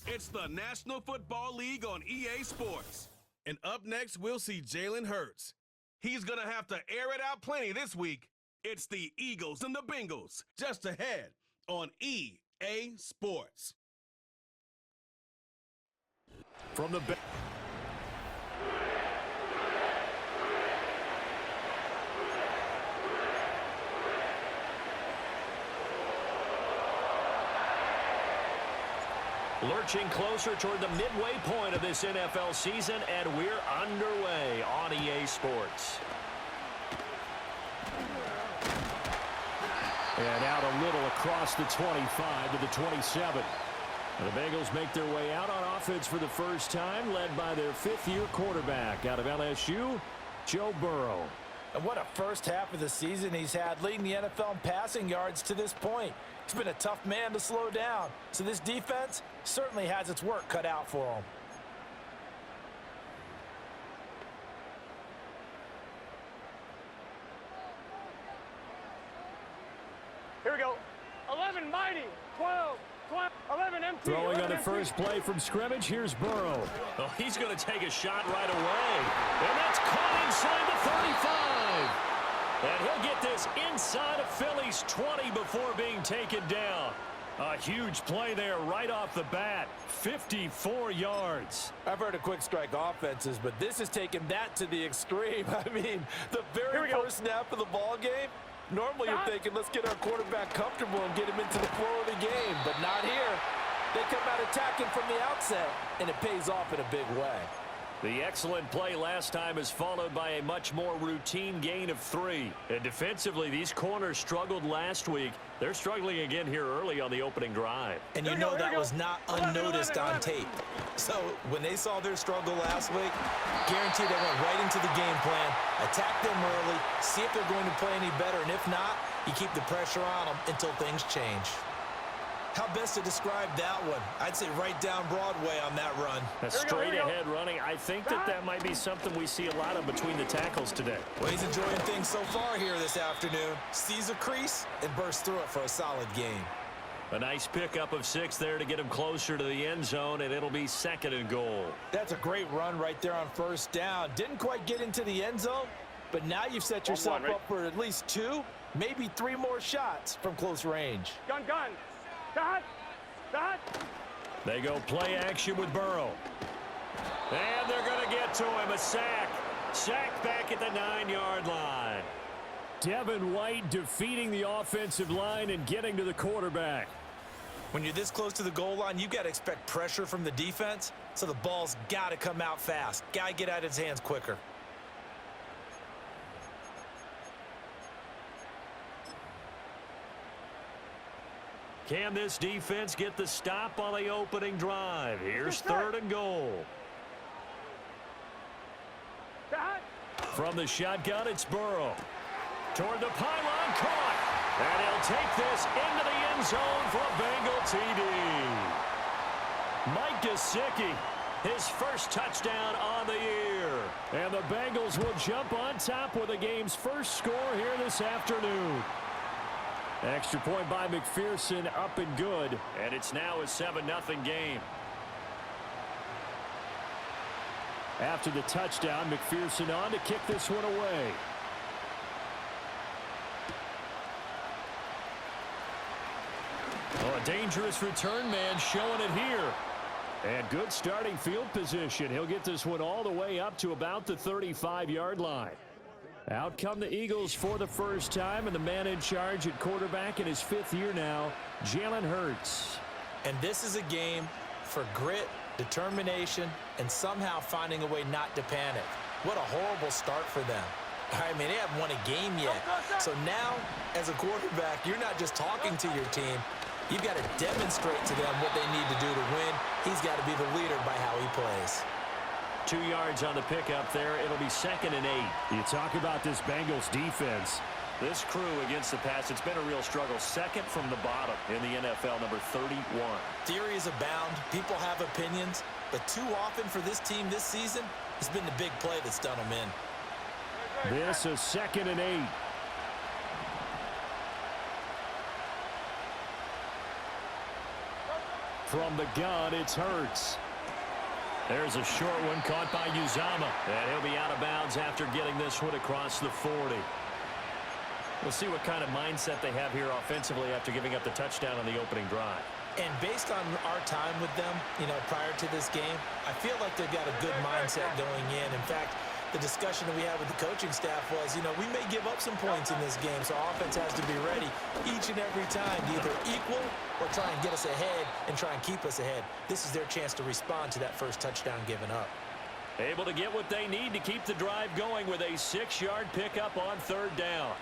It's the National Football League on EA Sports. And up next, we'll see Jalen Hurts. He's going to have to air it out plenty this week. It's the Eagles and the Bengals, just ahead on EA Sports. From the lurching closer toward the midway point of this NFL season, and we're underway on EA Sports. And out a little across the 25 to the 27. And the Bengals make their way out on offense for the first time, led by their fifth-year quarterback out of LSU, Joe Burrow. And what a first half of the season he's had, leading the NFL in passing yards to this point. He's been a tough man to slow down, so this defense certainly has its work cut out for him. Here we go. 11 mighty, 12, 11 empty. Throwing on the first play from scrimmage, here's Burrow. Oh, he's going to take a shot right away. And that's caught inside the 35. And he'll get this inside of Philly's 20 before being taken down. A huge play there right off the bat. 54 yards. I've heard of quick strike offenses, but this is taking that to the extreme. I mean, the very first snap of the ball game, normally you're thinking, let's get our quarterback comfortable and get him into the flow of the game, but not here. They come out attacking from the outset, and it pays off in a big way. The excellent play last time is followed by a much more routine gain of 3. And defensively, these corners struggled last week. They're struggling again here early on the opening drive. And you know that was not unnoticed on tape. So when they saw their struggle last week, guaranteed they went right into the game plan, attack them early, see if they're going to play any better, and if not, you keep the pressure on them until things change. How best to describe that one? I'd say right down Broadway on that run. A straight-ahead running. I think that might be something we see a lot of between the tackles today. Well, he's enjoying things so far here this afternoon. Sees a crease and bursts through it for a solid gain. A nice pickup of 6 there to get him closer to the end zone, and it'll be 2nd and goal. That's a great run right there on first down. Didn't quite get into the end zone, but now you've set yourself up for at least 2, maybe 3 more shots from close range. Gun. They go play action with Burrow. And they're going to get to him. A sack. Sack back at the 9-yard line. Devin White defeating the offensive line and getting to the quarterback. When you're this close to the goal line, you've got to expect pressure from the defense, so the ball's got to come out fast. Got to get out of his hands quicker. Can this defense get the stop on the opening drive? Here's 3rd and goal. From the shotgun, it's Burrow. Toward the pylon, caught. And he'll take this into the end zone for a Bengal TD. Mike Gesicki, his first touchdown on the year. And the Bengals will jump on top with the game's first score here this afternoon. Extra point by McPherson, up and good. And it's now a 7-0 game. After the touchdown, McPherson on to kick this one away. Oh, a dangerous return man showing it here. And good starting field position. He'll get this one all the way up to about the 35-yard line. Out come the Eagles for the first time, and the man in charge at quarterback in his 5th year now, Jalen Hurts. And this is a game for grit, determination, and somehow finding a way not to panic. What a horrible start for them. I mean, they haven't won a game yet. So now, as a quarterback, you're not just talking to your team. You've got to demonstrate to them what they need to do to win. He's got to be the leader by how he plays. 2 yards on the pickup there. It'll be 2nd and 8. You talk about this Bengals defense. This crew against the pass, it's been a real struggle. 2nd from the bottom in the NFL, number 31. Theories abound. People have opinions. But too often for this team this season, it's been the big play that's done them in. This is 2nd and 8. From the gun, it's Hurts. There's a short one caught by Uzama. And he'll be out of bounds after getting this one across the 40. We'll see what kind of mindset they have here offensively after giving up the touchdown on the opening drive. And based on our time with them, prior to this game, I feel like they've got a good mindset going in. In fact, the discussion that we had with the coaching staff was, we may give up some points in this game, so offense has to be ready each and every time to either equal or try and get us ahead and try and keep us ahead. This is their chance to respond to that first touchdown given up. Able to get what they need to keep the drive going with a 6-yard pickup on third down.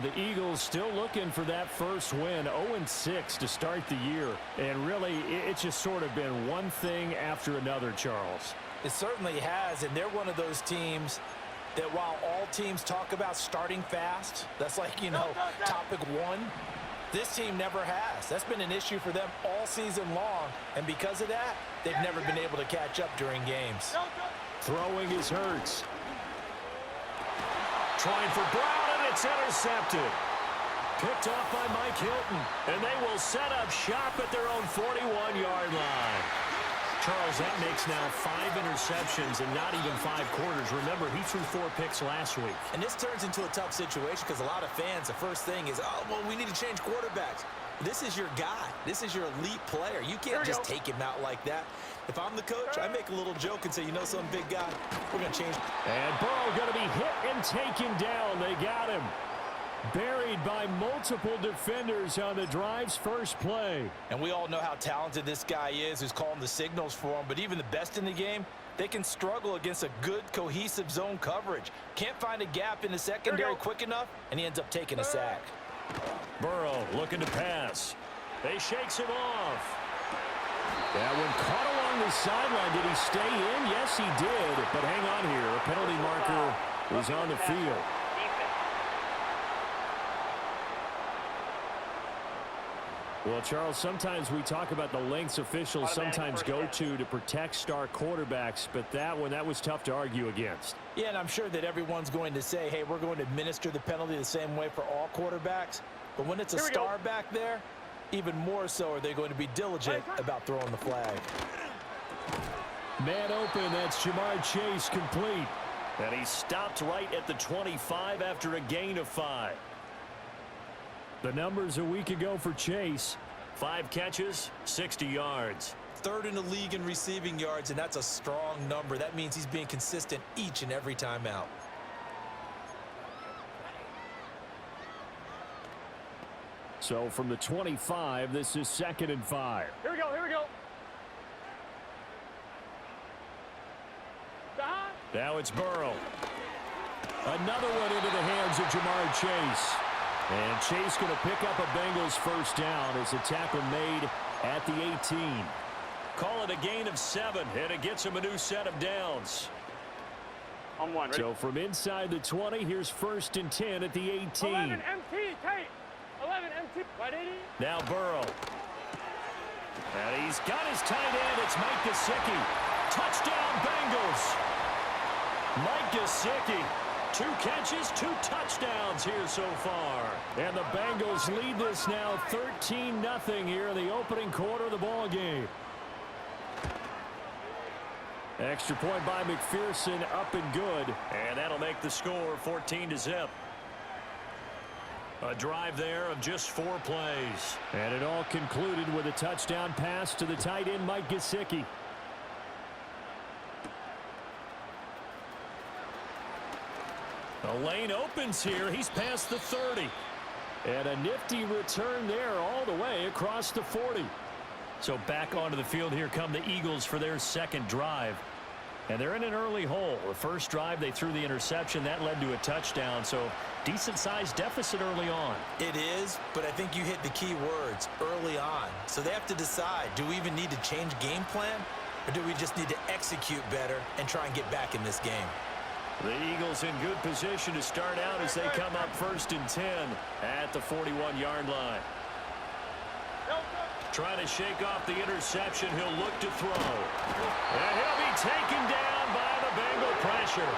The Eagles still looking for that first win, 0-6 to start the year. And really, it's just sort of been one thing after another, Charles. It certainly has, and they're one of those teams that while all teams talk about starting fast, that's like, topic one, this team never has. That's been an issue for them all season long, and because of that, they've never been able to catch up during games. Throwing is Hurts. Trying for Brown, and it's intercepted. Picked off by Mike Hilton, and they will set up shop at their own 41-yard line. Charles, that makes now 5 interceptions and not even 5 quarters. Remember, he threw 4 picks last week. And this turns into a tough situation because a lot of fans, the first thing is, we need to change quarterbacks. This is your guy. This is your elite player. You can't just take him out like that. If I'm the coach, I make a little joke and say, some big guy, we're going to change. And Burrow going to be hit and taken down. They got him. Buried by multiple defenders on the drive's first play. And we all know how talented this guy is who's calling the signals for him. But even the best in the game, they can struggle against a good, cohesive zone coverage. Can't find a gap in the secondary quick enough, and he ends up taking a sack. Burrow looking to pass. They shakes him off. That one caught along the sideline. Did he stay in? Yes, he did. But hang on here. A penalty marker is on the field. Well, Charles, sometimes we talk about the lengths officials sometimes go to protect star quarterbacks, but that was tough to argue against. Yeah, and I'm sure that everyone's going to say, hey, we're going to administer the penalty the same way for all quarterbacks. But when it's a star back there, even more so are they going to be diligent about throwing the flag. Man open, that's Jamar Chase complete. And he stopped right at the 25 after a gain of 5. The numbers a week ago for Chase. 5 catches, 60 yards. 3rd in the league in receiving yards, and that's a strong number. That means he's being consistent each and every time out. So from the 25, this is 2nd and 5. Here we go. Now it's Burrow. Another one into the hands of Jamar Chase. And Chase going to pick up a Bengals first down as a tackle made at the 18. Call it a gain of 7, and it gets him a new set of downs. On one. So from inside the 20, here's 1st and 10 at the 18. 11 MT, Tate. 11 MT. 180. Now Burrow. And he's got his tight end. It's Mike Gesicki. Touchdown, Bengals. Mike Gesicki. 2 catches, 2 touchdowns here so far. And the Bengals lead this now 13-0 here in the opening quarter of the ball game. Extra point by McPherson, up and good. And that'll make the score 14-0. A drive there of just 4 plays. And it all concluded with a touchdown pass to the tight end, Mike Gesicki. The lane opens here. He's past the 30. And a nifty return there all the way across the 40. So back onto the field here come the Eagles for their 2nd drive. And they're in an early hole. The first drive, they threw the interception. That led to a touchdown. So decent-sized deficit early on. It is, but I think you hit the key words, early on. So they have to decide, do we even need to change game plan? Or do we just need to execute better and try and get back in this game? The Eagles in good position to start out as they come up 1st and 10 at the 41-yard line. Trying to shake off the interception. He'll look to throw. And he'll be taken down by the Bengal pressure.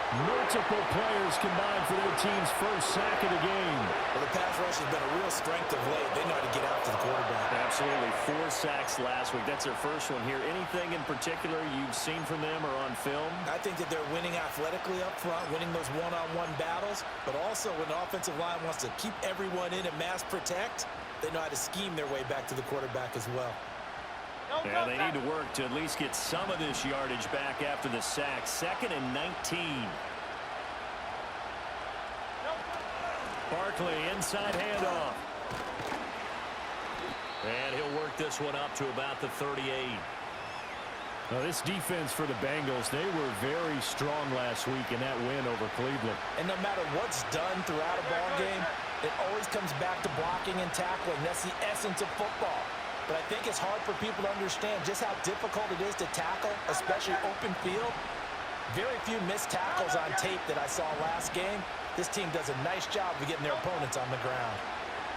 Multiple players combined for their team's first sack of the game. Well, the pass rush has been a real strength of late. They know how to get out to the quarterback. Absolutely. 4 sacks last week. That's their first one here. Anything in particular you've seen from them or on film? I think that they're winning athletically up front, winning those one-on-one battles, but also when the offensive line wants to keep everyone in and mass protect, they know how to scheme their way back to the quarterback as well. Yeah, they need to work to at least get some of this yardage back after the sack. 2nd and 19. Barkley, inside handoff. And he'll work this one up to about the 38. Now, this defense for the Bengals, they were very strong last week in that win over Cleveland. And no matter what's done throughout a ball game, it always comes back to blocking and tackling. That's the essence of football. But I think it's hard for people to understand just how difficult it is to tackle, especially open field. Very few missed tackles on tape that I saw last game. This team does a nice job of getting their opponents on the ground.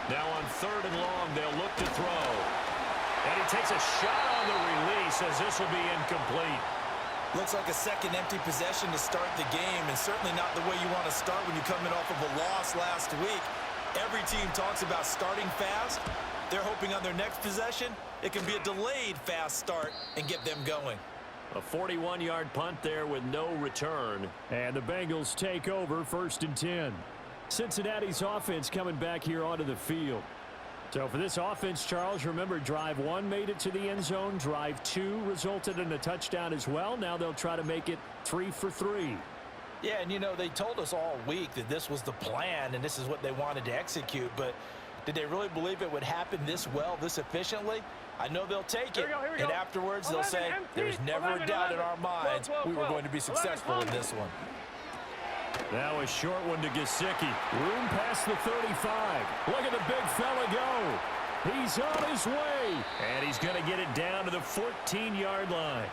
Now on 3rd and long, they'll look to throw. And he takes a shot on the release as this will be incomplete. Looks like a second empty possession to start the game, and certainly not the way you want to start when you're coming off of a loss last week. Every team talks about starting fast. They're hoping on their next possession, it can be a delayed fast start and get them going. A 41-yard punt there with no return. And the Bengals take over 1st and 10. Cincinnati's offense coming back here onto the field. So for this offense, Charles, remember drive 1 made it to the end zone. Drive 2 resulted in a touchdown as well. Now they'll try to make it 3 for 3. Yeah, and you know, they told us all week that this was the plan and this is what they wanted to execute, but did they really believe it would happen this well, this efficiently? I know they'll take it, and afterwards they'll say, there's never a doubt in our minds we were going to be successful in this one. Now a short one to Gesicki. Room past the 35. Look at the big fella go. He's on his way. And he's going to get it down to the 14-yard line.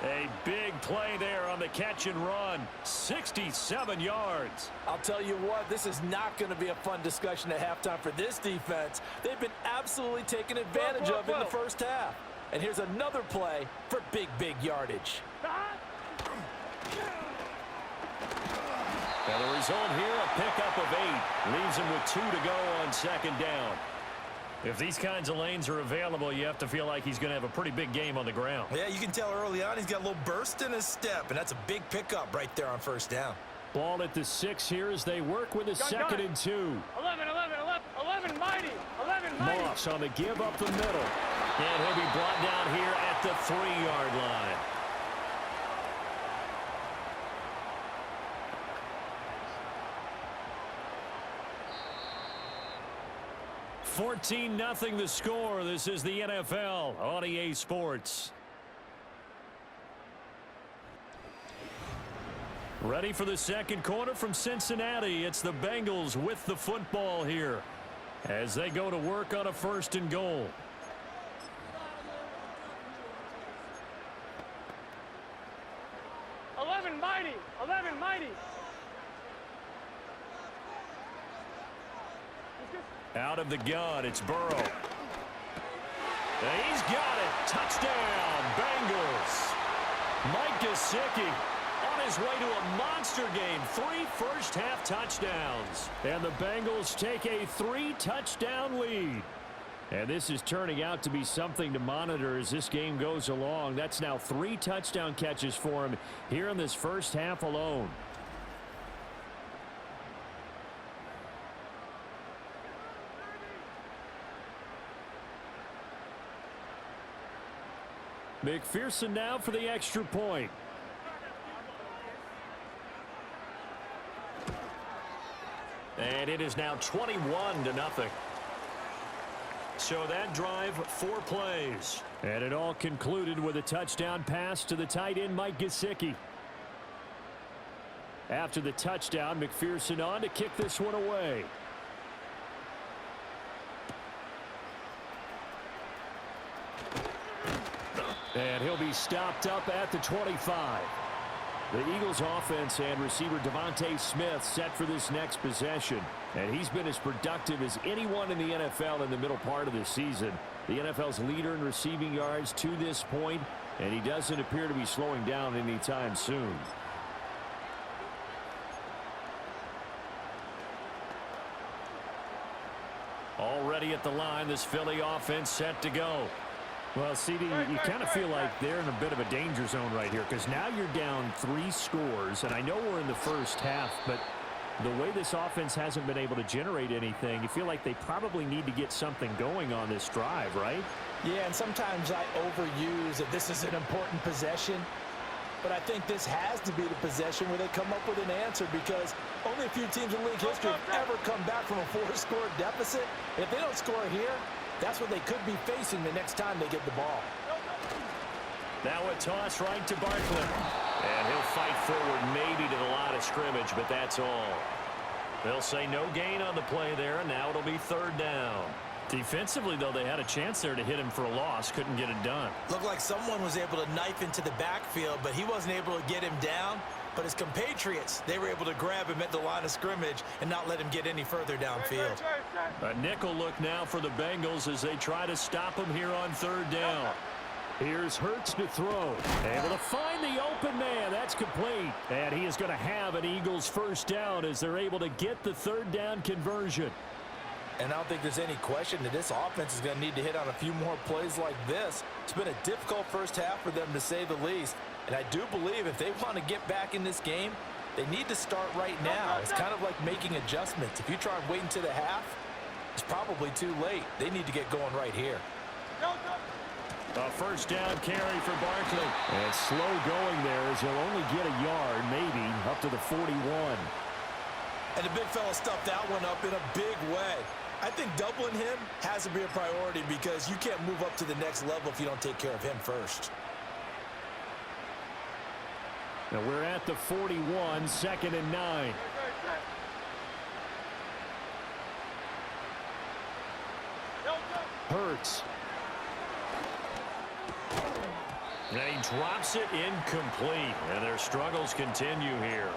A big play there on the catch and run. 67 yards. I'll tell you what, this is not going to be a fun discussion at halftime for this defense. They've been absolutely taken advantage of in the first half. And here's another play for big yardage. Now the result here, a pickup of 8. Leaves him with 2 to go on 2nd down. If these kinds of lanes are available, you have to feel like he's going to have a pretty big game on the ground. Yeah, you can tell early on he's got a little burst in his step, and that's a big pickup right there on 1st down. Ball at the 6 here as they work with a 2nd and 2. 11 mighty. Moss on the give up the middle. And he'll be brought down here at the 3-yard line. $14-0 the score. This is the NFL on EA Sports. Ready for the second quarter from Cincinnati. It's the Bengals with the football here as they go to work on a 1st and goal. Eleven mighty. Out of the gun, it's Burrow. And he's got it. Touchdown, Bengals. Mike Gesicki on his way to a monster game. 3 first-half touchdowns. And the Bengals take a 3-touchdown lead. And this is turning out to be something to monitor as this game goes along. That's now 3 touchdown catches for him here in this first half alone. McPherson now for the extra point. And it is now 21-0. So that drive, 4 plays. And it all concluded with a touchdown pass to the tight end, Mike Gesicki. After the touchdown, McPherson on to kick this one away. And he'll be stopped up at the 25. The Eagles offense and receiver Devontae Smith set for this next possession. And he's been as productive as anyone in the NFL in the middle part of the season. The NFL's leader in receiving yards to this point, and he doesn't appear to be slowing down anytime soon. at the line. This Philly offense set to go. Well, CD, you kind of feel like they're in a bit of a danger zone right here because now you're down 3 scores, and I know we're in the first half, but the way this offense hasn't been able to generate anything, you feel like they probably need to get something going on this drive, right? Yeah, and sometimes I overuse that this is an important possession, but I think this has to be the possession where they come up with an answer because only a few teams in league history have ever come back from a 4-score deficit. If they don't score here, that's what they could be facing the next time they get the ball. Now a toss right to Barkley. And he'll fight forward maybe to the line of scrimmage, but that's all. They'll say no gain on the play there, and now it'll be 3rd down. Defensively, though, they had a chance there to hit him for a loss. Couldn't get it done. Looked like someone was able to knife into the backfield, but he wasn't able to get him down. But his compatriots, they were able to grab him at the line of scrimmage and not let him get any further downfield. A nickel look now for the Bengals as they try to stop him here on 3rd down. Here's Hurts to throw. Able to find the open man. That's complete. And he is going to have an Eagles first down as they're able to get the 3rd down conversion. And I don't think there's any question that this offense is going to need to hit on a few more plays like this. It's been a difficult first half for them, to say the least. And I do believe if they want to get back in this game, they need to start right now. It's kind of like making adjustments. If you try and wait until the half, it's probably too late. They need to get going right here. A first down carry for Barkley. And slow going there as he'll only get a yard, maybe, up to the 41. And the big fella stuffed that one up in a big way. I think doubling him has to be a priority because you can't move up to the next level if you don't take care of him first. Now we're at the 41, 2nd and 9. Hurts. And he drops it incomplete. And their struggles continue here.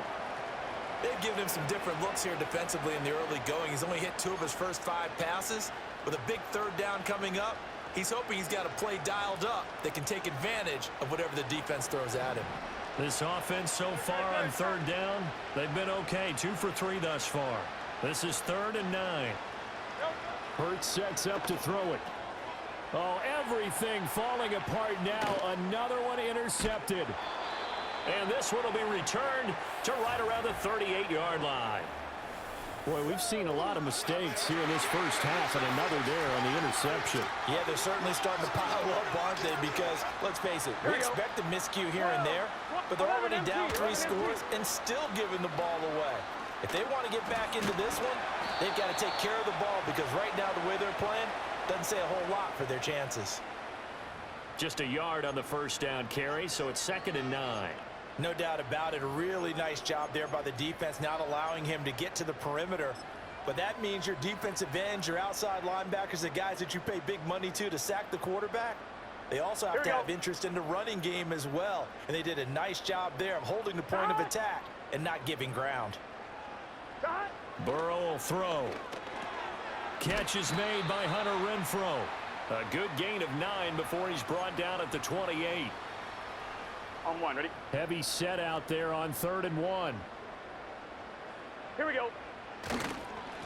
They've given him some different looks here defensively in the early going. He's only hit 2 of his first 5 passes. With a big 3rd down coming up, he's hoping he's got a play dialed up that can take advantage of whatever the defense throws at him. This offense so far on 3rd down, they've been okay. 2 for 3 thus far. This is 3rd and 9. Hurts sets up to throw it. Oh, everything falling apart now. Another one intercepted. And this one will be returned to right around the 38-yard line. Boy, we've seen a lot of mistakes here in this first half, and another there on the interception. Yeah, they're certainly starting to pile up, aren't they? Because, let's face it, we expect a miscue here and there, but they're already down 3 scores and still giving the ball away. If they want to get back into this one, they've got to take care of the ball because right now the way they're playing doesn't say a whole lot for their chances. Just a yard on the first down carry, so it's 2nd and 9. No doubt about it. A really nice job there by the defense, not allowing him to get to the perimeter. But that means your defensive ends, your outside linebackers, the guys that you pay big money to sack the quarterback, they also have to have interest in the running game as well. And they did a nice job there of holding the point of attack and not giving ground. Burrow will throw. Catch is made by Hunter Renfrow. A good gain of 9 before he's brought down at the 28. On 1, ready? Heavy set out there on 3rd and 1. Here we go.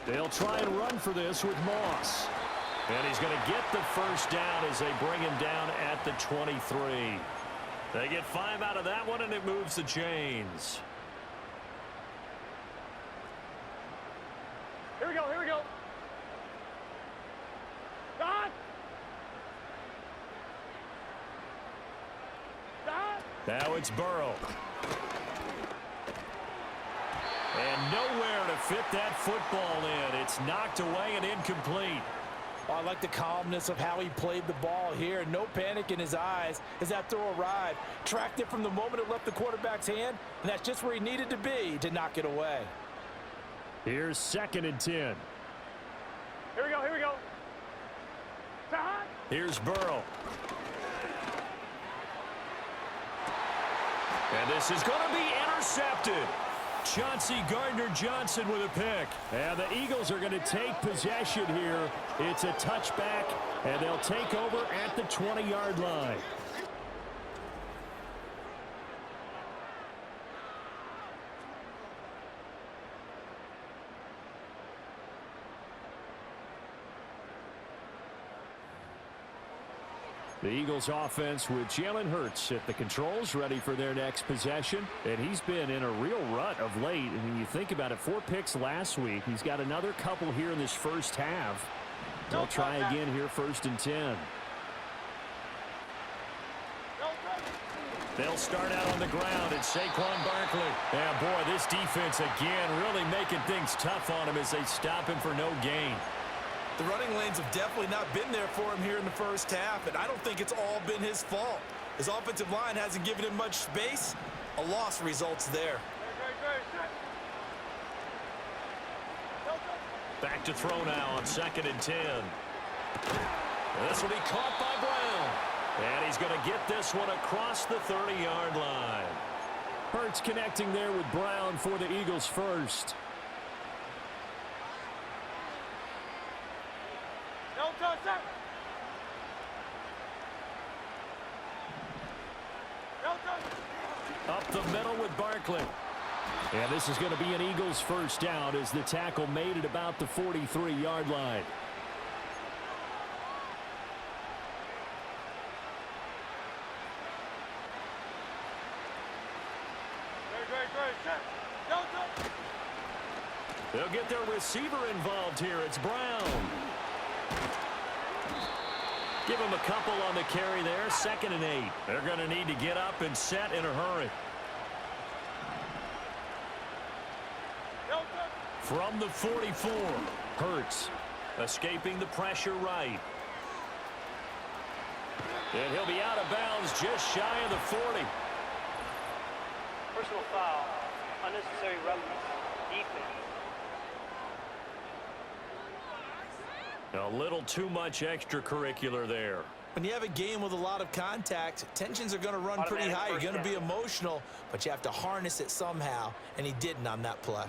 They'll try and run for this with Moss. And he's going to get the first down as they bring him down at the 23. They get 5 out of that one, and it moves the chains. Here we go, here we go. God! God! Now it's Burrow. And nowhere to fit that football in. It's knocked away and incomplete. Oh, I like the calmness of how he played the ball here. No panic in his eyes as that throw arrived. Tracked it from the moment it left the quarterback's hand, and that's just where he needed to be to knock it away. Here's 2nd and 10. Here we go, here we go. Here's Burrow. And this is going to be intercepted. Chauncey Gardner-Johnson with a pick. And the Eagles are going to take possession here. It's a touchback, and they'll take over at the 20-yard line. The Eagles offense with Jalen Hurts at the controls, ready for their next possession. And he's been in a real rut of late. And when you think about it, 4 picks last week. He's got another couple here in this first half. They'll try again here, 1st and 10. They'll start out on the ground, and Saquon Barkley. Yeah, boy, this defense again really making things tough on him as they stop him for no gain. The running lanes have definitely not been there for him here in the first half, and I don't think it's all been his fault. His offensive line hasn't given him much space. A loss results there. Back to throw now on 2nd and 10. This will be caught by Brown. And he's going to get this one across the 30-yard line. Hurts connecting there with Brown for the Eagles first. Up the middle with Barkley. And this is going to be an Eagles first down as the tackle made it about the 43-yard line. They'll get their receiver involved here. It's Brown. Give him a couple on the carry there. 2nd and 8. They're going to need to get up and set in a hurry. From the 44, Hurts escaping the pressure right. And he'll be out of bounds just shy of the 40. Personal foul, unnecessary roughness, defense. A little too much extracurricular there. When you have a game with a lot of contact, tensions are going to run pretty high. You're going to be emotional, but you have to harness it somehow, and he didn't on that play.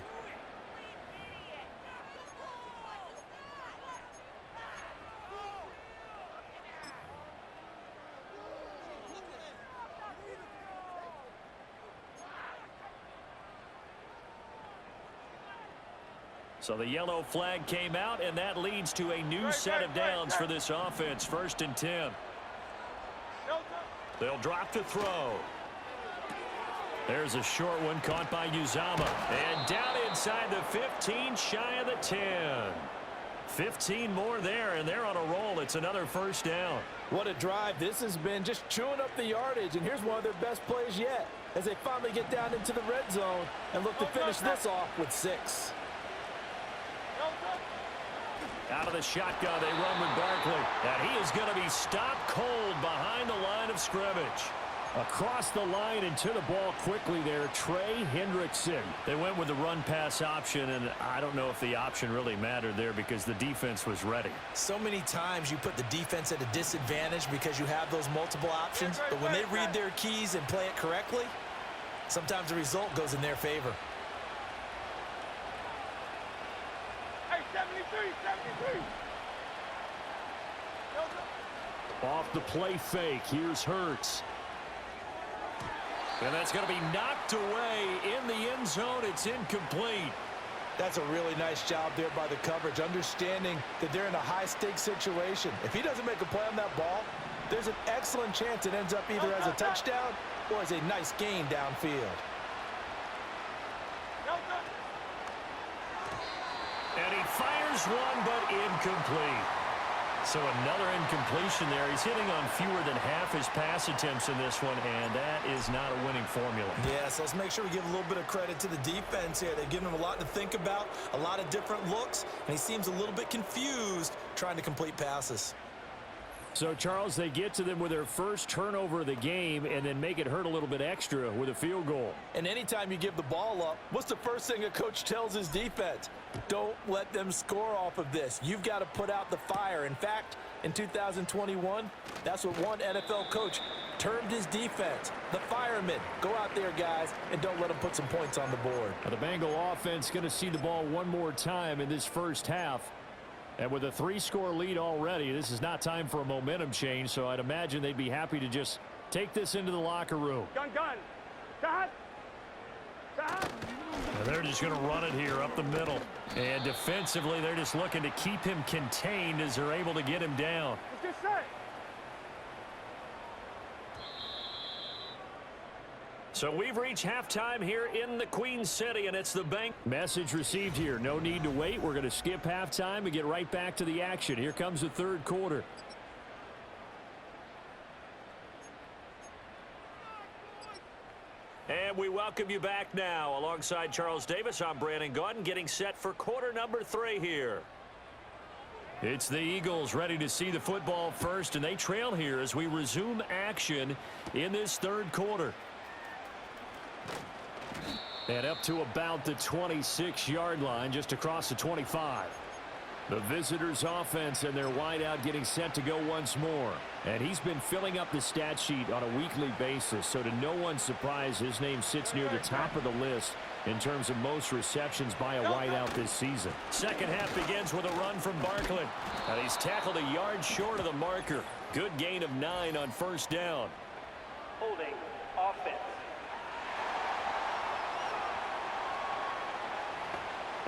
So the yellow flag came out, and that leads to a new set of downs for this offense. 1st and 10. They'll drop to throw. There's a short one caught by Uzama. And down inside the 15, shy of the 10. 15 more there, and they're on a roll. It's another first down. What a drive this has been, just chewing up the yardage, and here's one of their best plays yet as they finally get down into the red zone and look to finish this off with 6. Out of the shotgun, they run with Barkley. And he is going to be stopped cold behind the line of scrimmage. Across the line and to the ball quickly there, Trey Hendrickson. They went with the run-pass option, and I don't know if the option really mattered there because the defense was ready. So many times you put the defense at a disadvantage because you have those multiple options, but when they read their keys and play it correctly, sometimes the result goes in their favor. Off the play fake, here's Hurts. And that's going to be knocked away in the end zone. It's incomplete. That's a really nice job there by the coverage, understanding that they're in a high-stakes situation. If he doesn't make a play on that ball, there's an excellent chance it ends up either as a touchdown or as a nice gain downfield. And he fires one, but incomplete. So another incompletion there. He's hitting on fewer than half his pass attempts in this one, and that is not a winning formula. Yeah, so let's make sure we give a little bit of credit to the defense here. They've given him a lot to think about, a lot of different looks, and he seems a little bit confused trying to complete passes. So, Charles, they get to them with their first turnover of the game and then make it hurt a little bit extra with a field goal. And anytime you give the ball up, what's the first thing a coach tells his defense? Don't let them score off of this. You've got to put out the fire. In fact, in 2021, that's what one NFL coach termed his defense, the firemen. Go out there, guys, and don't let them put some points on the board. Now, the Bengal offense going to see the ball one more time in this first half. And with a 3-score lead already, this is not time for a momentum change, so I'd imagine they'd be happy to just take this into the locker room. Gun. Stop. And they're just going to run it here up the middle. And defensively, they're just looking to keep him contained as they're able to get him down. Let's get set. So we've reached halftime here in the Queen City, and it's the Bengals. Message received here. No need to wait. We're going to skip halftime and get right back to the action. Here comes the third quarter. And we welcome you back now. Alongside Charles Davis, I'm Brandon Gaudin, getting set for quarter number 3 here. It's the Eagles ready to see the football first, and they trail here as we resume action in this third quarter. And up to about the 26-yard line, just across the 25. The visitors' offense and their wideout getting set to go once more. And he's been filling up the stat sheet on a weekly basis, so to no one's surprise, his name sits near the top of the list in terms of most receptions by a wideout this season. Second half begins with a run from Barkley. And he's tackled a yard short of the marker. Good gain of 9 on first down. Holding offense.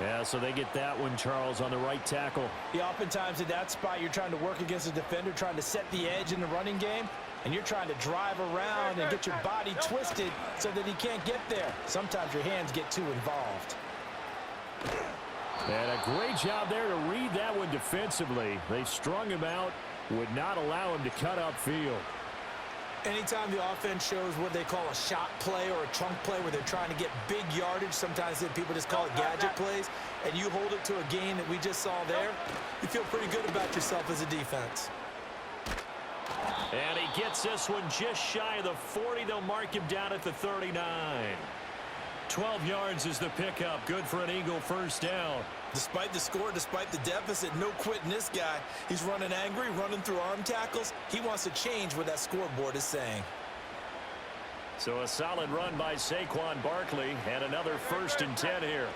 Yeah, so they get that one, Charles, on the right tackle. Yeah, oftentimes in that spot, you're trying to work against a defender, trying to set the edge in the running game, and you're trying to drive around and get your body twisted so that he can't get there. Sometimes your hands get too involved. And a great job there to read that one defensively. They strung him out, would not allow him to cut upfield. Anytime the offense shows what they call a shot play or a chunk play where they're trying to get big yardage, sometimes people just call it gadget plays, and you hold it to a gain that we just saw there, you feel pretty good about yourself as a defense. And he gets this one just shy of the 40. They'll mark him down at the 39. 12 yards is the pickup. Good for an Eagle first down. Despite the score, despite the deficit, no quitting this guy. He's running angry, running through arm tackles. He wants to change what that scoreboard is saying. So a solid run by Saquon Barkley and another 1st and 10 here.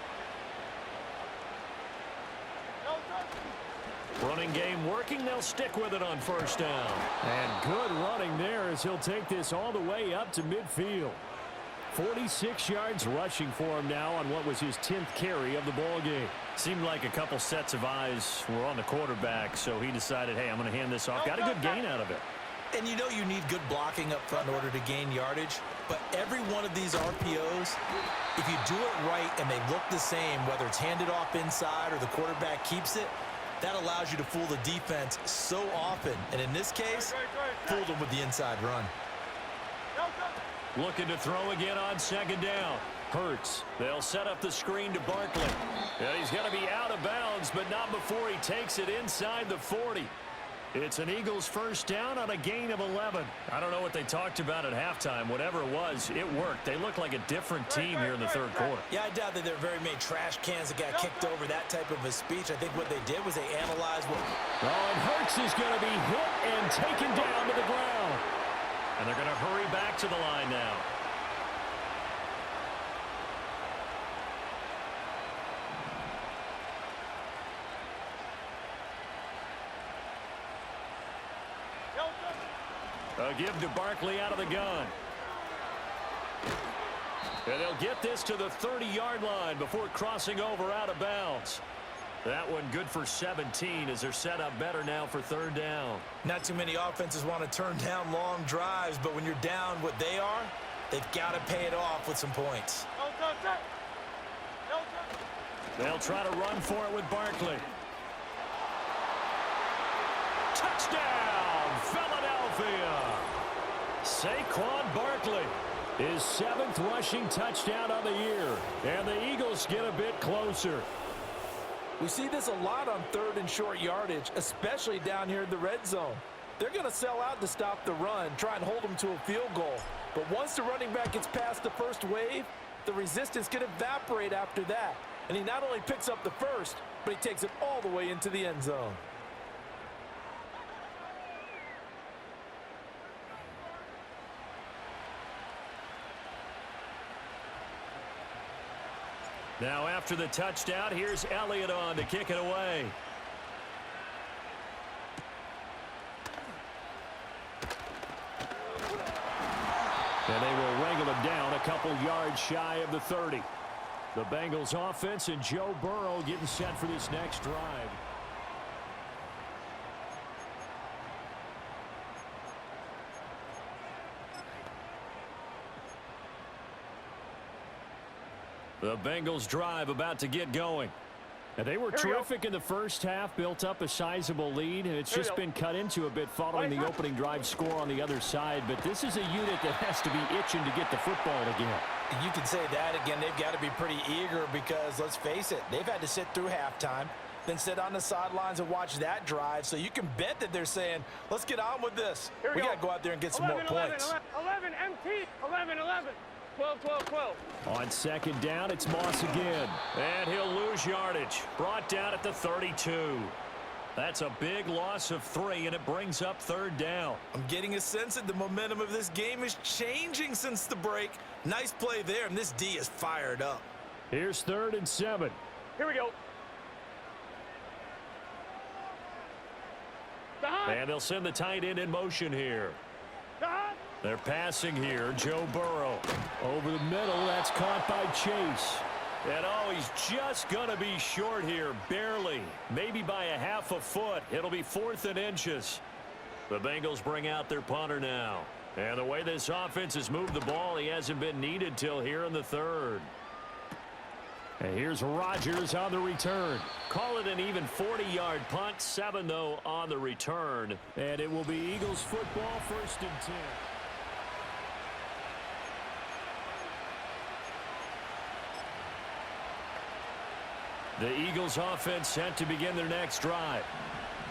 Running game working. They'll stick with it on first down. And good running there as he'll take this all the way up to midfield. 46 yards rushing for him now on what was his 10th carry of the ball game. Seemed like a couple sets of eyes were on the quarterback, so he decided, hey, I'm going to hand this off. Got a good gain out of it. And you know you need good blocking up front in order to gain yardage, but every one of these RPOs, if you do it right and they look the same, whether it's handed off inside or the quarterback keeps it, that allows you to fool the defense so often. And in this case, fooled them with the inside run. Looking to throw again on second down. Hurts. They'll set up the screen to Barkley. And he's going to be out of bounds, but not before he takes it inside the 40. It's an Eagles first down on a gain of 11. I don't know what they talked about at halftime. Whatever it was, it worked. They look like a different team here in the third quarter. Yeah, I doubt that there are very many trash cans that got kicked over, that type of a speech. I think what they did was they analyzed what... Oh, and Hurts is going to be hit and taken down to the ground. And they're going to hurry back to the line now. A give to Barkley out of the gun. And they'll get this to the 30-yard line before crossing over out of bounds. That one good for 17 as they're set up better now for third down. Not too many offenses want to turn down long drives, but when you're down what they are, they've got to pay it off with some points. They'll try to run for it with Barkley. Touchdown, Philadelphia! Saquon Barkley. His 7th rushing touchdown of the year. And the Eagles get a bit closer. We see this a lot on third and short yardage, especially down here in the red zone. They're going to sell out to stop the run, try and hold them to a field goal. But once the running back gets past the first wave, the resistance can evaporate after that. And he not only picks up the first, but he takes it all the way into the end zone. Now after the touchdown, here's Elliott on to kick it away. And they will wrangle him down a couple yards shy of the 30. The Bengals offense and Joe Burrow getting set for this next drive. The Bengals drive about to get going. And they were terrific in the first half, built up a sizable lead, and it's just been cut into a bit following the opening drive score on the other side. But this is a unit that has to be itching to get the football again. You can say that again. They've got to be pretty eager because, let's face it, they've had to sit through halftime, then sit on the sidelines and watch that drive. So you can bet that they're saying, let's get on with this. We got to go out there and get some more points. 11, MT, 11, 11. 12, 12, 12. On second down, it's Moss again. And he'll lose yardage. Brought down at the 32. That's a big loss of 3, and it brings up third down. I'm getting a sense that the momentum of this game is changing since the break. Nice play there, and this D is fired up. Here's 3rd and 7. Here we go. And they'll send the tight end in motion here. They're passing here. Joe Burrow. Over the middle, that's caught by Chase. And oh, he's just going to be short here, barely. Maybe by a half a foot. It'll be 4th and inches. The Bengals bring out their punter now. And the way this offense has moved the ball, he hasn't been needed till here in the 3rd. And here's Rodgers on the return. Call it an even 40-yard punt. 7, though, on the return. And it will be Eagles football, 1st and 10. The Eagles offense set to begin their next drive.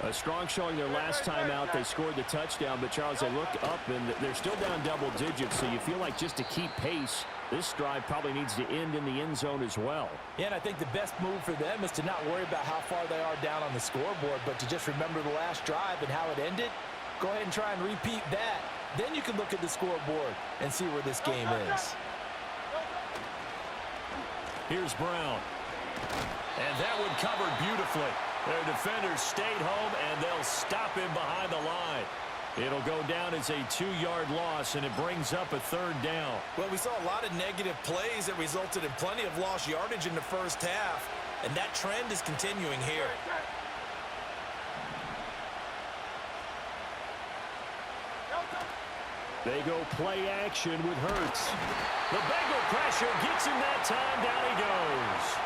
A strong showing their last time out. They scored the touchdown, but Charles, they look up and they're still down double digits, so you feel like just to keep pace, this drive probably needs to end in the end zone as well. Yeah, and I think the best move for them is to not worry about how far they are down on the scoreboard, but to just remember the last drive and how it ended. Go ahead and try and repeat that. Then you can look at the scoreboard and see where this game is. Here's Brown. And that one covered beautifully. Their defenders stayed home, and they'll stop him behind the line. It'll go down as a 2-yard loss, and it brings up a 3rd down. Well, we saw a lot of negative plays that resulted in plenty of lost yardage in the first half, and that trend is continuing here. They go play action with Hurts. The Bengal pressure gets him that time. Down he goes.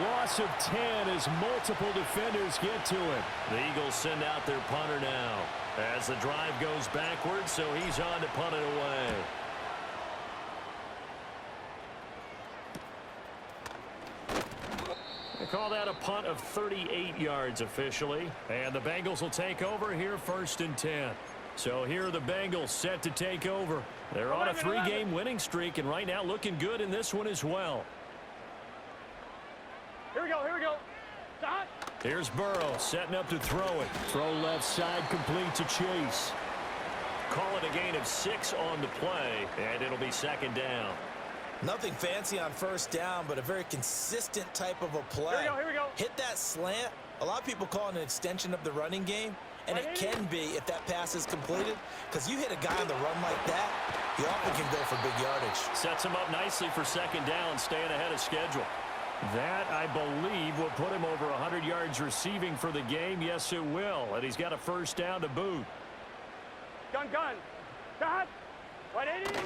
Loss of 10 as multiple defenders get to it. The Eagles send out their punter now as the drive goes backwards, so he's on to punt it away. They call that a punt of 38 yards officially, and the Bengals will take over here 1st and 10. So here are the Bengals set to take over. They're on a 3-game winning streak, and right now looking good in this one as well. Here we go, here we go. Stop. Here's Burrow setting up to throw it. Throw left side complete to Chase. Call it a gain of 6 on the play, and it'll be 2nd down. Nothing fancy on 1st down, but a very consistent type of a play. Here we go, here we go. Hit that slant. A lot of people call it an extension of the running game, and it can be if that pass is completed, because you hit a guy on the run like that, he often can go for big yardage. Sets him up nicely for 2nd down, staying ahead of schedule. That, I believe, will put him over 100 yards receiving for the game. Yes, it will. And he's got a 1st down to boot. Gun. Got. 180.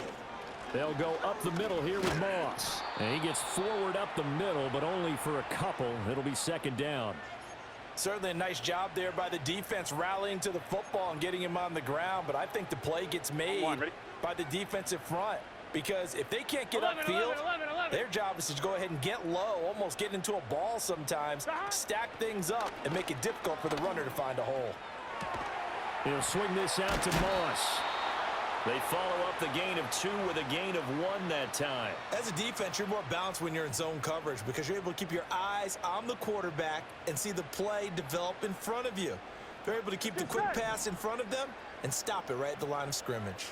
They'll go up the middle here with Moss. And he gets forward up the middle, but only for a couple. It'll be 2nd down. Certainly a nice job there by the defense rallying to the football and getting him on the ground, but I think the play gets made by the defensive front. Because if they can't get upfield, their job is to go ahead and get low, almost get into a ball sometimes, stack things up, and make it difficult for the runner to find a hole. He'll swing this out to Moss. They follow up the gain of 2 with a gain of 1 that time. As a defense, you're more balanced when you're in zone coverage because you're able to keep your eyes on the quarterback and see the play develop in front of you. They're able to keep the quick pass in front of them and stop it right at the line of scrimmage.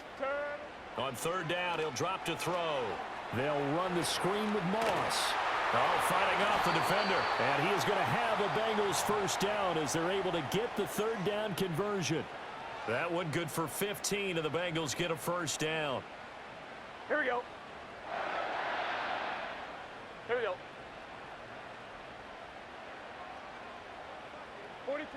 On 3rd down, he'll drop to throw. They'll run the screen with Moss. Oh, fighting off the defender. And he is going to have a Bengals 1st down as they're able to get the 3rd down conversion. That one good for 15, and the Bengals get a 1st down. Here we go. Here we go. 42.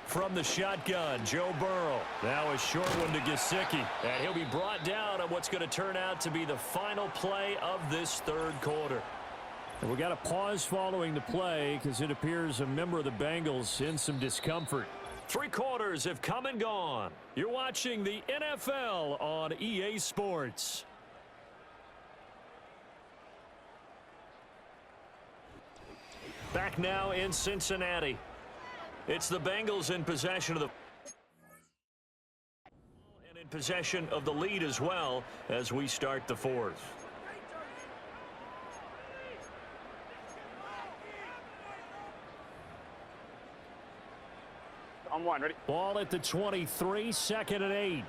From the shotgun, Joe Burrow. Now a short one to Gesicki. And he'll be brought down on what's going to turn out to be the final play of this 3rd quarter. And we got a pause following the play because it appears a member of the Bengals in some discomfort. 3 quarters have come and gone. You're watching the NFL on EA Sports. Back now in Cincinnati. It's the Bengals in possession of the and in possession of the lead as well as we start the 4th. On 1, ready? Ball at the 23, 2nd and 8. Here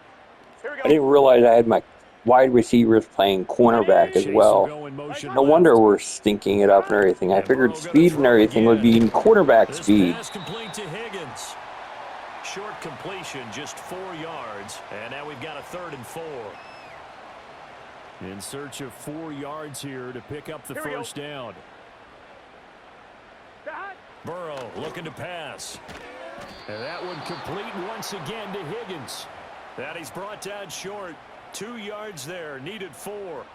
we I go. didn't realize I had my wide receivers playing cornerback as Chase will well. go in motion No left. wonder we're stinking it up and everything. I figured speed and everything would be in quarterback This speed. pass complete to Higgins. Short completion, just 4 yards. And now we've got a 3rd and 4. In search of 4 yards here to pick up the Here we go. first down. Burrow looking to pass. And that one complete once again to Higgins. That he's brought down short. 2 yards there, needed 4.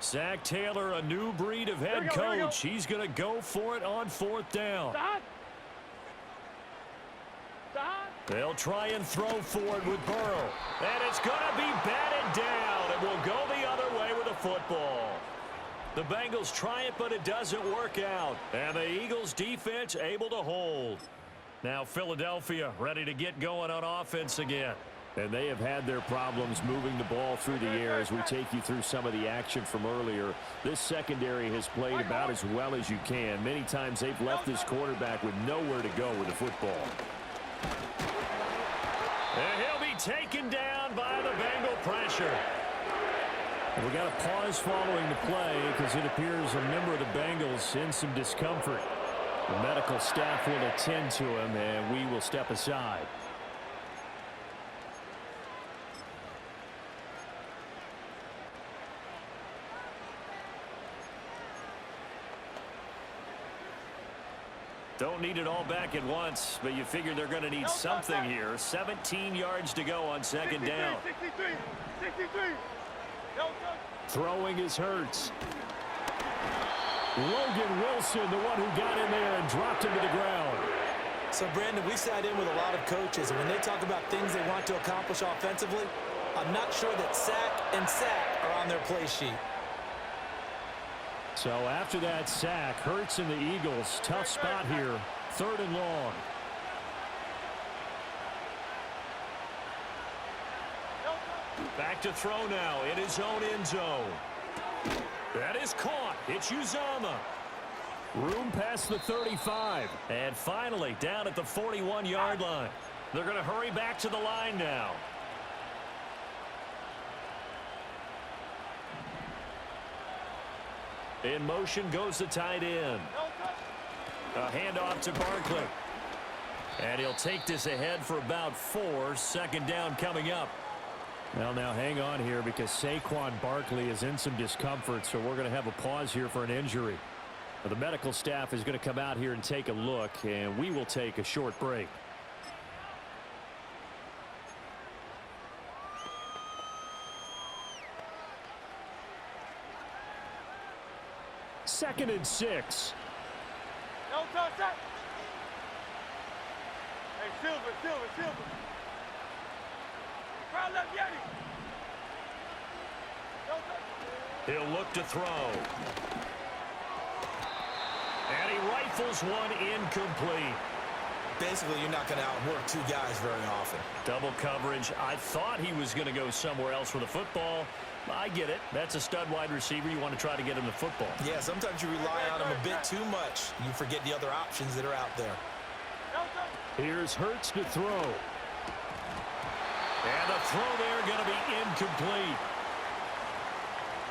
Zach Taylor, a new breed of head Here we go, here we go. coach. He's going to go for it on 4th down. They'll try and throw forward with Burrow. And it's going to be batted down. It will go the other way with the football. The Bengals try it, but it doesn't work out. And the Eagles defense able to hold. Now Philadelphia ready to get going on offense again. And they have had their problems moving the ball through the air as we take you through some of the action from earlier. This secondary has played about as well as you can. Many times they've left this quarterback with nowhere to go with the football. And he'll be taken down by the Bengal pressure. And we got a pause following the play because it appears a member of the Bengals in some discomfort. The medical staff will attend to him, and we will step aside. Don't need it all back at once, but you figure they're going to need something here. 17 yards to go on 2nd down. 63. Throwing is Hurts. Logan Wilson, the one who got in there and dropped him to the ground. So, Brandon, we sat in with a lot of coaches, and when they talk about things they want to accomplish offensively, I'm not sure that sack and sack are on their play sheet. So after that sack, Hurts and the Eagles, tough spot here, 3rd and long. Back to throw now in his own end zone. That is caught. It's Uzama. Room past the 35. And finally down at the 41-yard line. They're going to hurry back to the line now. In motion goes the tight end. A handoff to Barkley. And he'll take this ahead for about 4. 2nd down coming up. Well, now hang on here because Saquon Barkley is in some discomfort, so we're going to have a pause here for an injury. The medical staff is going to come out here and take a look, and we will take a short break. Second and 6. No touch that. Hey, Silver. Crowd left Yeti. No touch. He'll look to throw. And he rifles one incomplete. Basically, you're not going to outwork 2 guys very often. Double coverage. I thought he was going to go somewhere else with the football. I get it. That's a stud wide receiver. You want to try to get him the football. Yeah, sometimes you rely on him a bit too much. You forget the other options that are out there. Here's Hurts to throw. And the throw there going to be incomplete.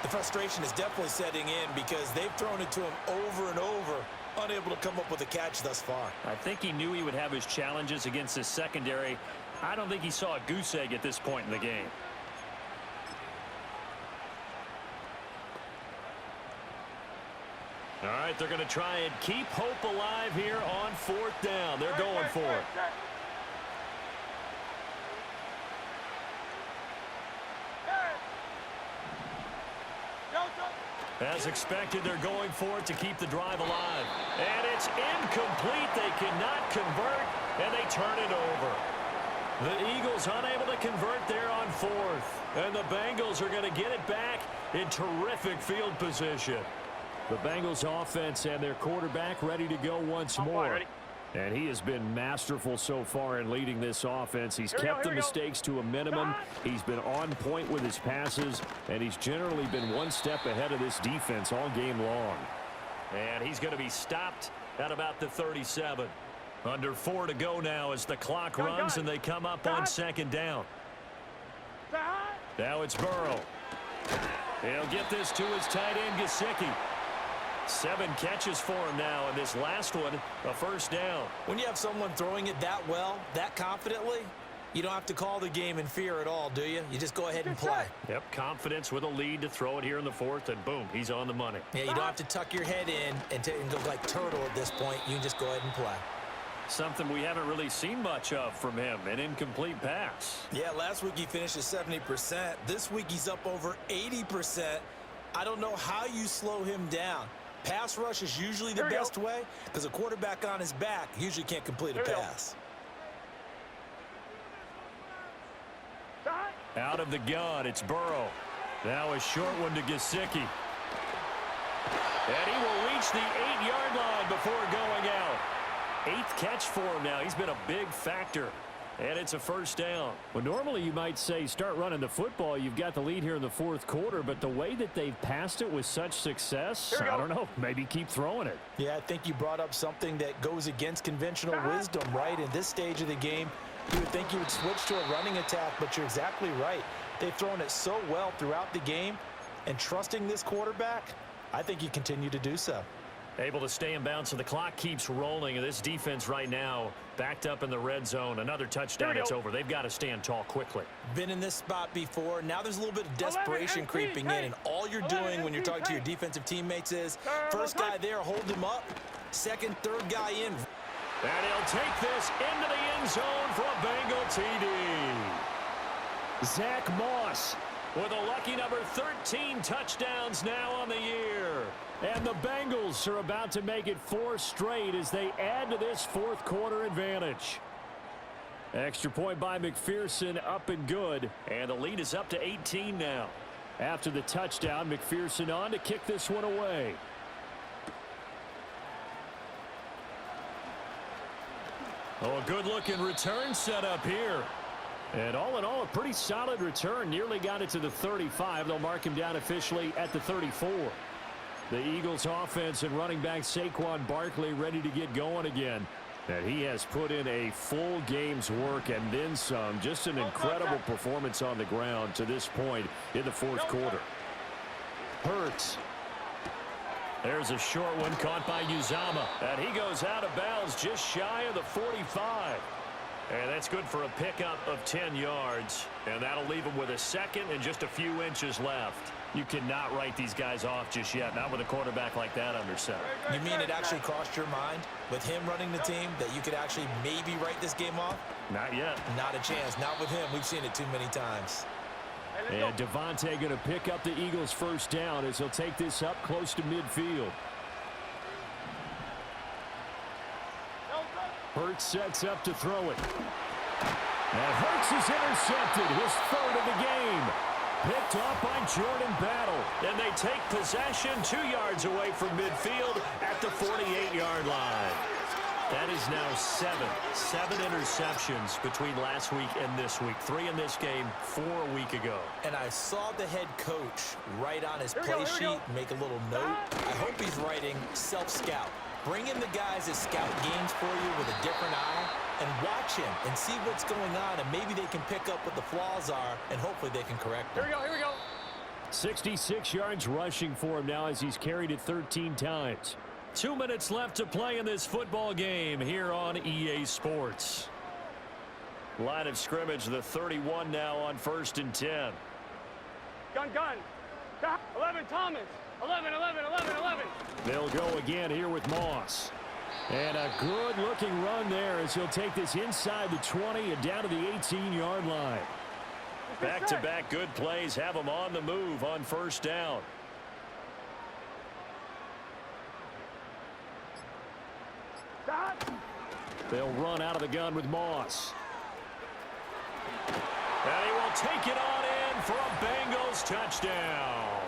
The frustration is definitely setting in because they've thrown it to him over and over, unable to come up with a catch thus far. I think he knew he would have his challenges against his secondary. I don't think he saw a goose egg at this point in the game. All right, they're going to try and keep hope alive here on 4th down. They're going for it. As expected, they're going for it to keep the drive alive. And it's incomplete. They cannot convert, and they turn it over. The Eagles unable to convert there on fourth. And the Bengals are going to get it back in terrific field position. The Bengals offense and their quarterback ready to go once more. And he has been masterful so far in leading this offense. He's kept the mistakes to a minimum. He's been on point with his passes, and he's generally been one step ahead of this defense all game long. And he's going to be stopped at about the 37. Under 4 to go now as the clock runs and they come up on second down. Now it's Burrow. He'll get this to his tight end, Gesicki. 7 catches for him now, and this last one, a first down. When you have someone throwing it that well, that confidently, you don't have to call the game in fear at all, do you? You just go ahead and play. Yep, confidence with a lead to throw it here in the fourth, and boom, he's on the money. Yeah, you don't have to tuck your head in and go like turtle at this point. You can just go ahead and play. Something we haven't really seen much of from him, an incomplete pass. Yeah, last week he finished at 70%. This week he's up over 80%. I don't know how you slow him down. Pass rush is usually the best way because a quarterback on his back usually can't complete a pass. Out of the gun, it's Burrow. Now a short one to Gesicki. And he will reach the 8-yard line before going out. 8th catch for him now. He's been a big factor. And it's a first down. Well, normally you might say start running the football. You've got the lead here in the fourth quarter, but the way that they've passed it with such success, I don't know, maybe keep throwing it. Yeah, I think you brought up something that goes against conventional wisdom, right? In this stage of the game, you would think you would switch to a running attack, but you're exactly right. They've thrown it so well throughout the game, and trusting this quarterback, I think you continue to do so. Able to stay in bounds, so the clock keeps rolling. And this defense right now backed up in the red zone. Another touchdown, it's over. They've got to stand tall quickly. Been in this spot before. Now there's a little bit of desperation creeping in, and all you're doing when you're talking to your defensive teammates is first guy there, hold him up. Second, third guy in. And he'll take this into the end zone for a Bengal TD. Zach Moss with a lucky number 13 touchdowns now on the year. And the Bengals are about to make it 4 straight as they add to this fourth quarter advantage. Extra point by McPherson, up and good. And the lead is up to 18 now. After the touchdown, McPherson on to kick this one away. Oh, a good-looking return set up here. And all in all, a pretty solid return. Nearly got it to the 35. They'll mark him down officially at the 34. The Eagles offense and running back Saquon Barkley ready to get going again. And he has put in a full game's work and then some. Just an incredible performance on the ground to this point in the fourth quarter. Hurts. There's a short one caught by Uzama. And he goes out of bounds just shy of the 45. And that's good for a pickup of 10 yards. And that'll leave him with a second and just a few inches left. You cannot write these guys off just yet, not with a quarterback like that under center. You mean it actually crossed your mind with him running the team that you could actually maybe write this game off? Not yet. Not a chance. Not with him. We've seen it too many times. And Devontae going to pick up the Eagles' first down as he'll take this up close to midfield. Hurts sets up to throw it. And Hurts is intercepted, his third of the game. Picked off by Jordan Battle. And they take possession 2 yards away from midfield at the 48-yard line. That is now 7 interceptions between last week and this week. 3 in this game, 4 a week ago. And I saw the head coach write on his play sheet, make a little note. I hope he's writing self-scout. Bring in the guys that scout games for you with a different eye and watch him and see what's going on, and maybe they can pick up what the flaws are, and hopefully they can correct them. Here we go. 66 yards rushing for him now as he's carried it 13 times. 2 minutes left to play in this football game here on EA Sports. Line of scrimmage, the 31 now on 1st and 10. Gun. 11, Thomas. 11. They'll go again here with Moss. And a good-looking run there as he'll take this inside the 20 and down to the 18-yard line. Back-to-back good plays have them on the move on 1st down. They'll run out of the gun with Moss. And he will take it on in for a Bengals touchdown.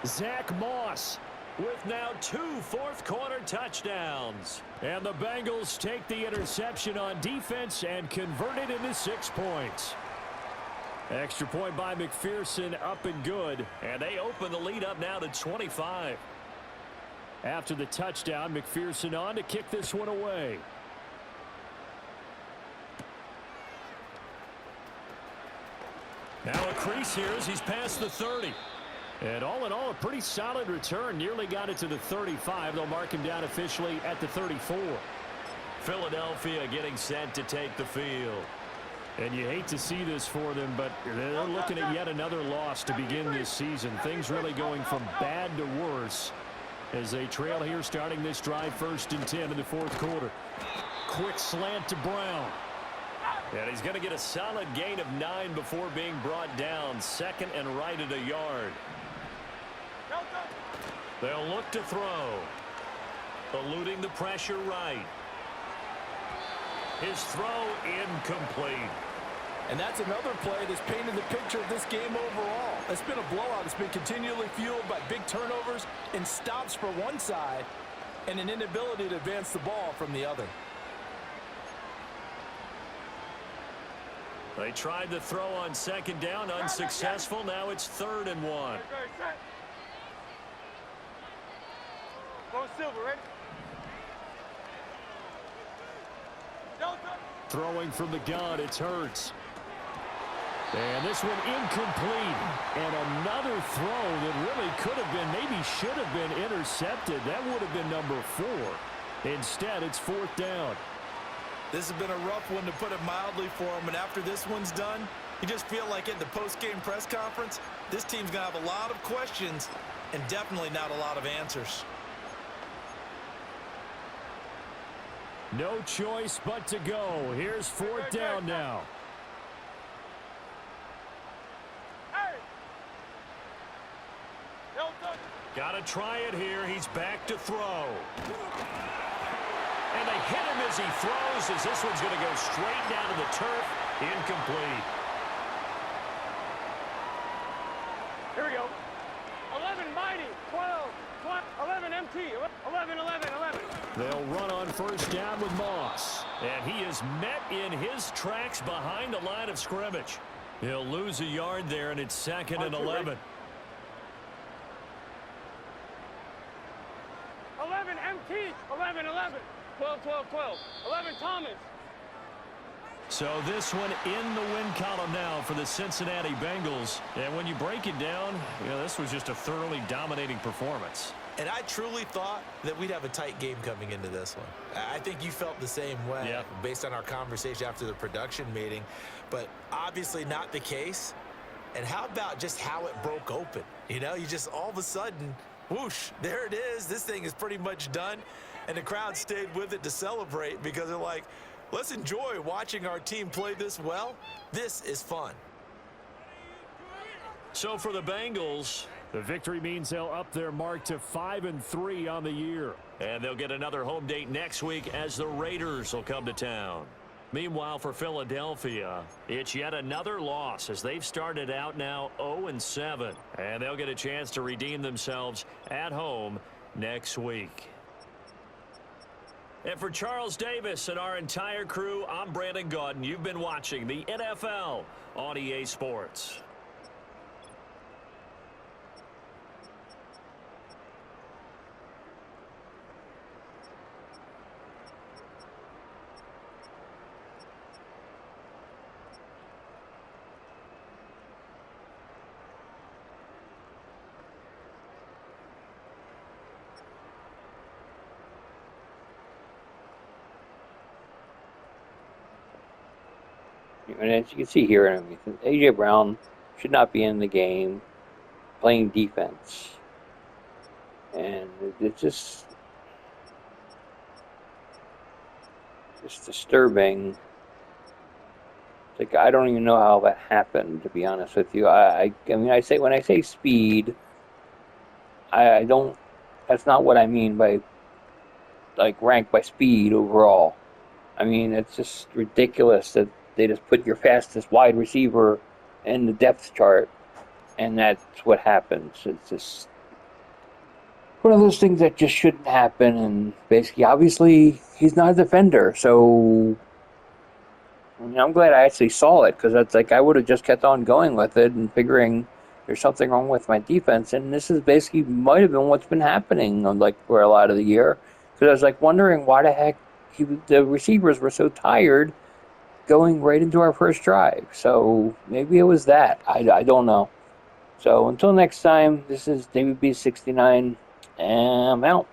Zach Moss with now 2 fourth-quarter touchdowns. And the Bengals take the interception on defense and convert it into 6 points. Extra point by McPherson, up and good. And they open the lead up now to 25. After the touchdown, McPherson on to kick this one away. Now a crease here as he's past the 30. And all in all, a pretty solid return. Nearly got it to the 35. They'll mark him down officially at the 34. Philadelphia getting set to take the field. And you hate to see this for them, but they're looking at yet another loss to begin this season. Things really going from bad to worse as they trail here starting this drive 1st and 10 in the 4th quarter. Quick slant to Brown. And he's going to get a solid gain of 9 before being brought down. 2nd and right at a yard. They'll look to throw. Eluding the pressure right. His throw incomplete. And that's another play that's painted the picture of this game overall. It's been a blowout. It's been continually fueled by big turnovers and stops for one side and an inability to advance the ball from the other. They tried to throw on 2nd down, unsuccessful. Now it's 3rd and 1. Go Silver, ready? Throwing from the gun, it's Hurts. And this one incomplete. And another throw that really could have been, maybe should have been intercepted. That would have been number 4. Instead, it's 4th down. This has been a rough one, to put it mildly, for him. And after this one's done, you just feel like in the post-game press conference, this team's going to have a lot of questions and definitely not a lot of answers. No choice but to go. Here's 4th down now. Got to try it here. He's back to throw. And they hit him as he throws, as this one's going to go straight down to the turf. Incomplete. Here we go. 11 mighty, 12, 11 MT, 11, 11, 11. They'll run on 1st down with Moss. And he is met in his tracks behind the line of scrimmage. He'll lose a yard there, and it's 2nd and 11. 11 MT, 11, 11. 12, 12, 12. 11 Thomas. So this one in the win column now for the Cincinnati Bengals. And when you break it down, this was just a thoroughly dominating performance. And I truly thought that we'd have a tight game coming into this one. I think you felt the same way based on our conversation after the production meeting. But obviously not the case. And how about just how it broke open? You just all of a sudden, whoosh, there it is. This thing is pretty much done. And the crowd stayed with it to celebrate because they're like, let's enjoy watching our team play this well. This is fun. So for the Bengals, the victory means they'll up their mark to 5-3 on the year. And they'll get another home date next week as the Raiders will come to town. Meanwhile, for Philadelphia, it's yet another loss as they've started out now 0-7. And they'll get a chance to redeem themselves at home next week. And for Charles Davis and our entire crew, I'm Brandon Gaudin. You've been watching the NFL on EA Sports. And as you can see here, A.J. Brown should not be in the game playing defense. And it's just disturbing. It's like, I don't even know how that happened, to be honest with you. I mean, when I say speed, I don't, that's not what I mean by like ranked by speed overall. I mean, it's just ridiculous that they just put your fastest wide receiver in the depth chart, and that's what happens. It's just one of those things that just shouldn't happen. And basically, obviously, he's not a defender, so I'm glad I actually saw it, because that's like I would have just kept on going with it and figuring there's something wrong with my defense. And this is basically might have been what's been happening like for a lot of the year, because I was like wondering why the heck the receivers were so tired going right into our first drive. So maybe it was that. I don't know. So until next time, this is David B69, and I'm out.